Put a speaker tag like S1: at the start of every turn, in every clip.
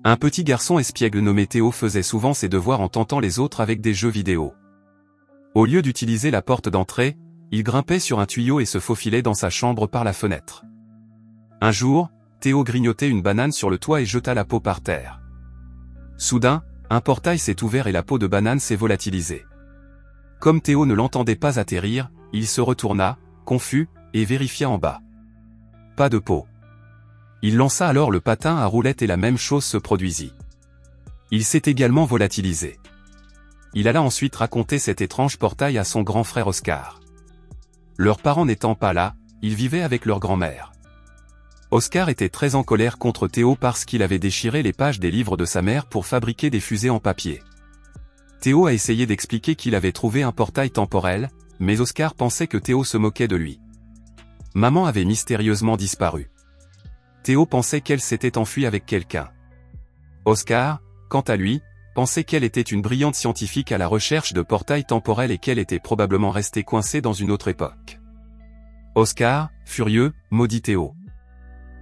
S1: Un petit garçon espiègle nommé Théo faisait souvent ses devoirs en tentant les autres avec des jeux vidéo. Au lieu d'utiliser la porte d'entrée, il grimpait sur un tuyau et se faufilait dans sa chambre par la fenêtre. Un jour, Théo grignotait une banane sur le toit et jeta la peau par terre. Soudain, un portail s'est ouvert et la peau de banane s'est volatilisée. Comme Théo ne l'entendait pas atterrir, il se retourna, confus, et vérifia en bas. Pas de peau. Il lança alors le patin à roulettes et la même chose se produisit. Il s'est également volatilisé. Il alla ensuite raconter cet étrange portail à son grand frère Oscar. Leurs parents n'étant pas là, ils vivaient avec leur grand-mère. Oscar était très en colère contre Théo parce qu'il avait déchiré les pages des livres de sa mère pour fabriquer des fusées en papier. Théo a essayé d'expliquer qu'il avait trouvé un portail temporel, mais Oscar pensait que Théo se moquait de lui. Maman avait mystérieusement disparu. Théo pensait qu'elle s'était enfuie avec quelqu'un. Oscar, quant à lui, pensait qu'elle était une brillante scientifique à la recherche de portails temporels et qu'elle était probablement restée coincée dans une autre époque. Oscar, furieux, maudit Théo.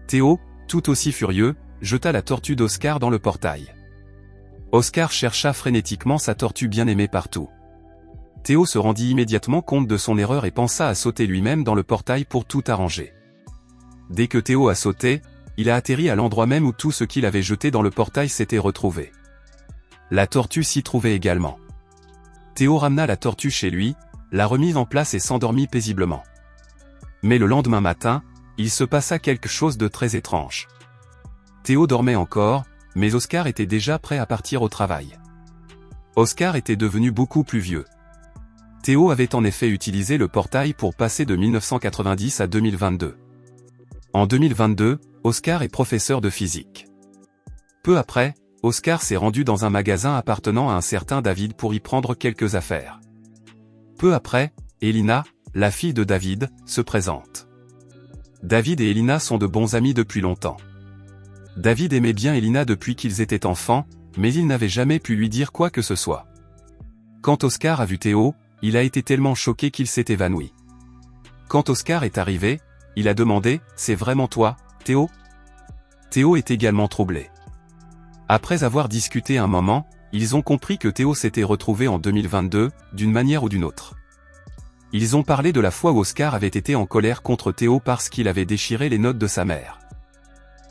S1: Théo, tout aussi furieux, jeta la tortue d'Oscar dans le portail. Oscar chercha frénétiquement sa tortue bien-aimée partout. Théo se rendit immédiatement compte de son erreur et pensa à sauter lui-même dans le portail pour tout arranger. Dès que Théo a sauté, il a atterri à l'endroit même où tout ce qu'il avait jeté dans le portail s'était retrouvé. La tortue s'y trouvait également. Théo ramena la tortue chez lui, la remit en place et s'endormit paisiblement. Mais le lendemain matin, il se passa quelque chose de très étrange. Théo dormait encore, mais Oscar était déjà prêt à partir au travail. Oscar était devenu beaucoup plus vieux. Théo avait en effet utilisé le portail pour passer de 1990 à 2022. En 2022, Oscar est professeur de physique. Peu après, Oscar s'est rendu dans un magasin appartenant à un certain David pour y prendre quelques affaires. Peu après, Elina, la fille de David, se présente. David et Elina sont de bons amis depuis longtemps. David aimait bien Elina depuis qu'ils étaient enfants, mais il n'avait jamais pu lui dire quoi que ce soit. Quand Oscar a vu Théo, il a été tellement choqué qu'il s'est évanoui. Quand Oscar est arrivé, il a demandé « C'est vraiment toi, Théo ?» Théo est également troublé. Après avoir discuté un moment, ils ont compris que Théo s'était retrouvé en 2022, d'une manière ou d'une autre. Ils ont parlé de la fois où Oscar avait été en colère contre Théo parce qu'il avait déchiré les notes de sa mère.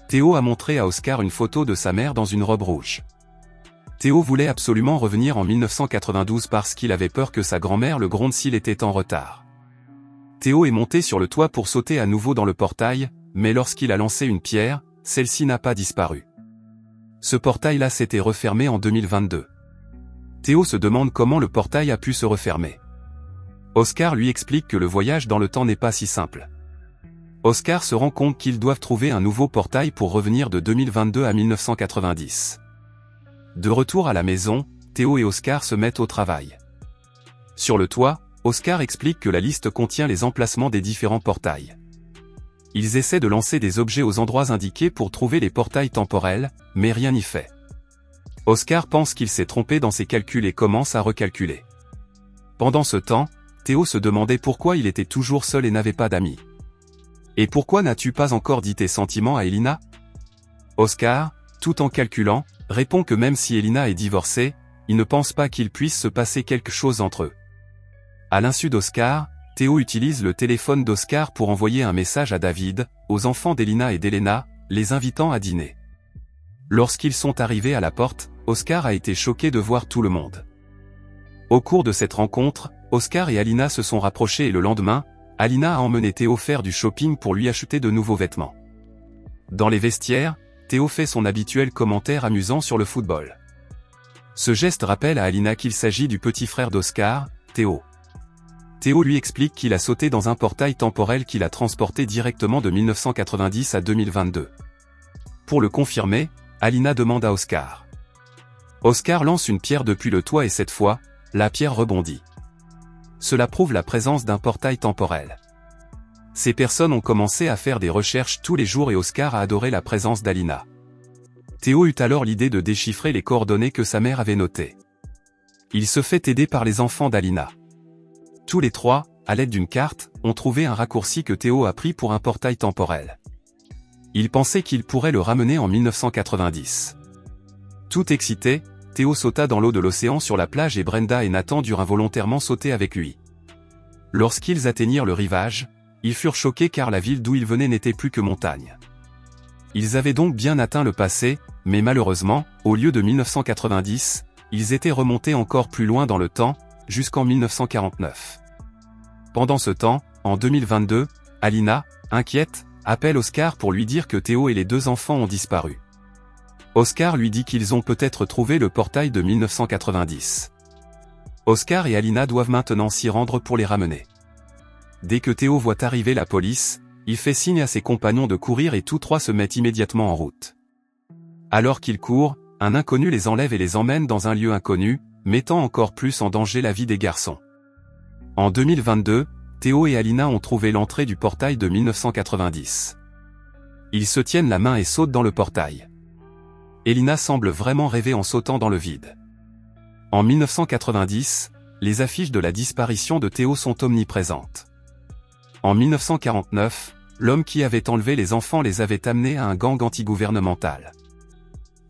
S1: Théo a montré à Oscar une photo de sa mère dans une robe rouge. Théo voulait absolument revenir en 1992 parce qu'il avait peur que sa grand-mère le gronde s'il était en retard. Théo est monté sur le toit pour sauter à nouveau dans le portail, mais lorsqu'il a lancé une pierre, celle-ci n'a pas disparu. Ce portail-là s'était refermé en 2022. Théo se demande comment le portail a pu se refermer. Oscar lui explique que le voyage dans le temps n'est pas si simple. Oscar se rend compte qu'ils doivent trouver un nouveau portail pour revenir de 2022 à 1990. De retour à la maison, Théo et Oscar se mettent au travail. Sur le toit, Oscar explique que la liste contient les emplacements des différents portails. Ils essaient de lancer des objets aux endroits indiqués pour trouver les portails temporels, mais rien n'y fait. Oscar pense qu'il s'est trompé dans ses calculs et commence à recalculer. Pendant ce temps, Théo se demandait pourquoi il était toujours seul et n'avait pas d'amis. « Et pourquoi n'as-tu pas encore dit tes sentiments à Elina ?» Oscar, tout en calculant, répond que même si Elina est divorcée, il ne pense pas qu'il puisse se passer quelque chose entre eux. À l'insu d'Oscar, Théo utilise le téléphone d'Oscar pour envoyer un message à David, aux enfants d'Elina et d'Elena, les invitant à dîner. Lorsqu'ils sont arrivés à la porte, Oscar a été choqué de voir tout le monde. Au cours de cette rencontre, Oscar et Alina se sont rapprochés et le lendemain, Alina a emmené Théo faire du shopping pour lui acheter de nouveaux vêtements. Dans les vestiaires, Théo fait son habituel commentaire amusant sur le football. Ce geste rappelle à Alina qu'il s'agit du petit frère d'Oscar, Théo. Théo lui explique qu'il a sauté dans un portail temporel qu'il a transporté directement de 1990 à 2022. Pour le confirmer, Alina demande à Oscar. Oscar lance une pierre depuis le toit et cette fois, la pierre rebondit. Cela prouve la présence d'un portail temporel. Ces personnes ont commencé à faire des recherches tous les jours et Oscar a adoré la présence d'Alina. Théo eut alors l'idée de déchiffrer les coordonnées que sa mère avait notées. Il se fait aider par les enfants d'Alina. Tous les trois, à l'aide d'une carte, ont trouvé un raccourci que Théo a pris pour un portail temporel. Il pensait qu'il pourrait le ramener en 1990. Tout excité, Théo sauta dans l'eau de l'océan sur la plage et Brenda et Nathan durent involontairement sauter avec lui. Lorsqu'ils atteignirent le rivage, ils furent choqués car la ville d'où ils venaient n'était plus que montagne. Ils avaient donc bien atteint le passé, mais malheureusement, au lieu de 1990, ils étaient remontés encore plus loin dans le temps, jusqu'en 1949. Pendant ce temps, en 2022, Alina, inquiète, appelle Oscar pour lui dire que Théo et les deux enfants ont disparu. Oscar lui dit qu'ils ont peut-être trouvé le portail de 1990. Oscar et Alina doivent maintenant s'y rendre pour les ramener. Dès que Théo voit arriver la police, il fait signe à ses compagnons de courir et tous trois se mettent immédiatement en route. Alors qu'ils courent, un inconnu les enlève et les emmène dans un lieu inconnu, mettant encore plus en danger la vie des garçons. En 2022, Théo et Alina ont trouvé l'entrée du portail de 1990. Ils se tiennent la main et sautent dans le portail. Elina semble vraiment rêver en sautant dans le vide. En 1990, les affiches de la disparition de Théo sont omniprésentes. En 1949, l'homme qui avait enlevé les enfants les avait amenés à un gang antigouvernemental.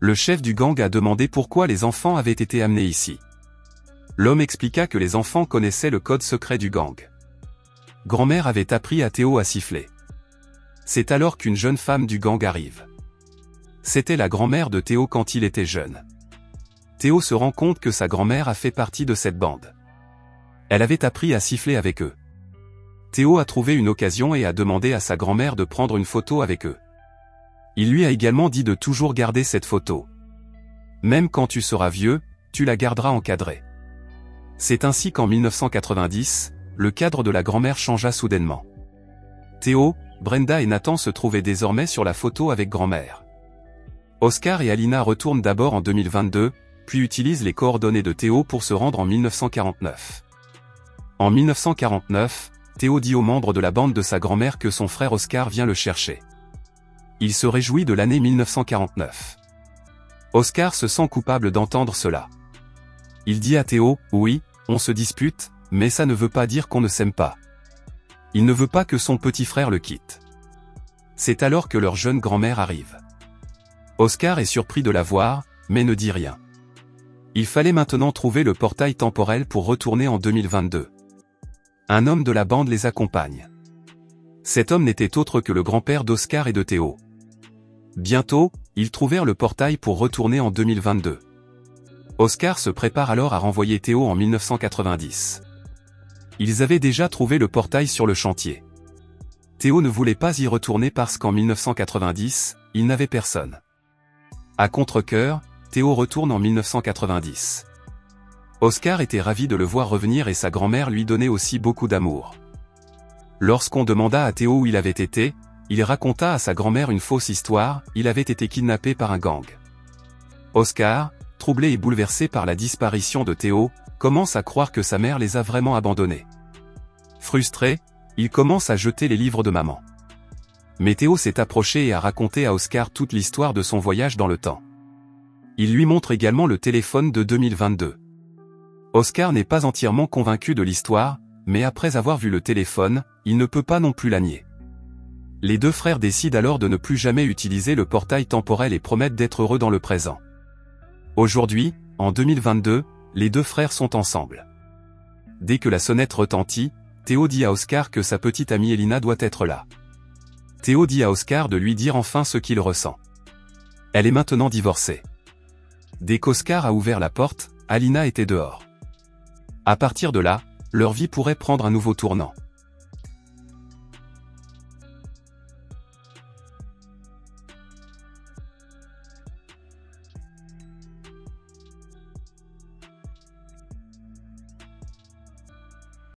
S1: Le chef du gang a demandé pourquoi les enfants avaient été amenés ici. L'homme expliqua que les enfants connaissaient le code secret du gang. Grand-mère avait appris à Théo à siffler. C'est alors qu'une jeune femme du gang arrive. C'était la grand-mère de Théo quand il était jeune. Théo se rend compte que sa grand-mère a fait partie de cette bande. Elle avait appris à siffler avec eux. Théo a trouvé une occasion et a demandé à sa grand-mère de prendre une photo avec eux. Il lui a également dit de toujours garder cette photo. Même quand tu seras vieux, tu la garderas encadrée. C'est ainsi qu'en 1990, le cadre de la grand-mère changea soudainement. Théo, Brenda et Nathan se trouvaient désormais sur la photo avec grand-mère. Oscar et Alina retournent d'abord en 2022, puis utilisent les coordonnées de Théo pour se rendre en 1949. En 1949, Théo dit aux membres de la bande de sa grand-mère que son frère Oscar vient le chercher. Il se réjouit de l'année 1949. Oscar se sent coupable d'entendre cela. Il dit à Théo, « Oui, on se dispute, mais ça ne veut pas dire qu'on ne s'aime pas. » Il ne veut pas que son petit frère le quitte. C'est alors que leur jeune grand-mère arrive. Oscar est surpris de la voir, mais ne dit rien. Il fallait maintenant trouver le portail temporel pour retourner en 2022. Un homme de la bande les accompagne. Cet homme n'était autre que le grand-père d'Oscar et de Théo. Bientôt, ils trouvèrent le portail pour retourner en 2022. Oscar se prépare alors à renvoyer Théo en 1990. Ils avaient déjà trouvé le portail sur le chantier. Théo ne voulait pas y retourner parce qu'en 1990, il n'avait personne. À contre-cœur, Théo retourne en 1990. Oscar était ravi de le voir revenir et sa grand-mère lui donnait aussi beaucoup d'amour. Lorsqu'on demanda à Théo où il avait été, il raconta à sa grand-mère une fausse histoire, il avait été kidnappé par un gang. Oscar, troublé et bouleversé par la disparition de Théo, commence à croire que sa mère les a vraiment abandonnés. Frustré, il commence à jeter les livres de maman. Mais Théo s'est approché et a raconté à Oscar toute l'histoire de son voyage dans le temps. Il lui montre également le téléphone de 2022. Oscar n'est pas entièrement convaincu de l'histoire, mais après avoir vu le téléphone, il ne peut pas non plus la nier. Les deux frères décident alors de ne plus jamais utiliser le portail temporel et promettent d'être heureux dans le présent. Aujourd'hui, en 2022, les deux frères sont ensemble. Dès que la sonnette retentit, Théo dit à Oscar que sa petite amie Elina doit être là. Théo dit à Oscar de lui dire enfin ce qu'il ressent. Elle est maintenant divorcée. Dès qu'Oscar a ouvert la porte, Alina était dehors. À partir de là, leur vie pourrait prendre un nouveau tournant.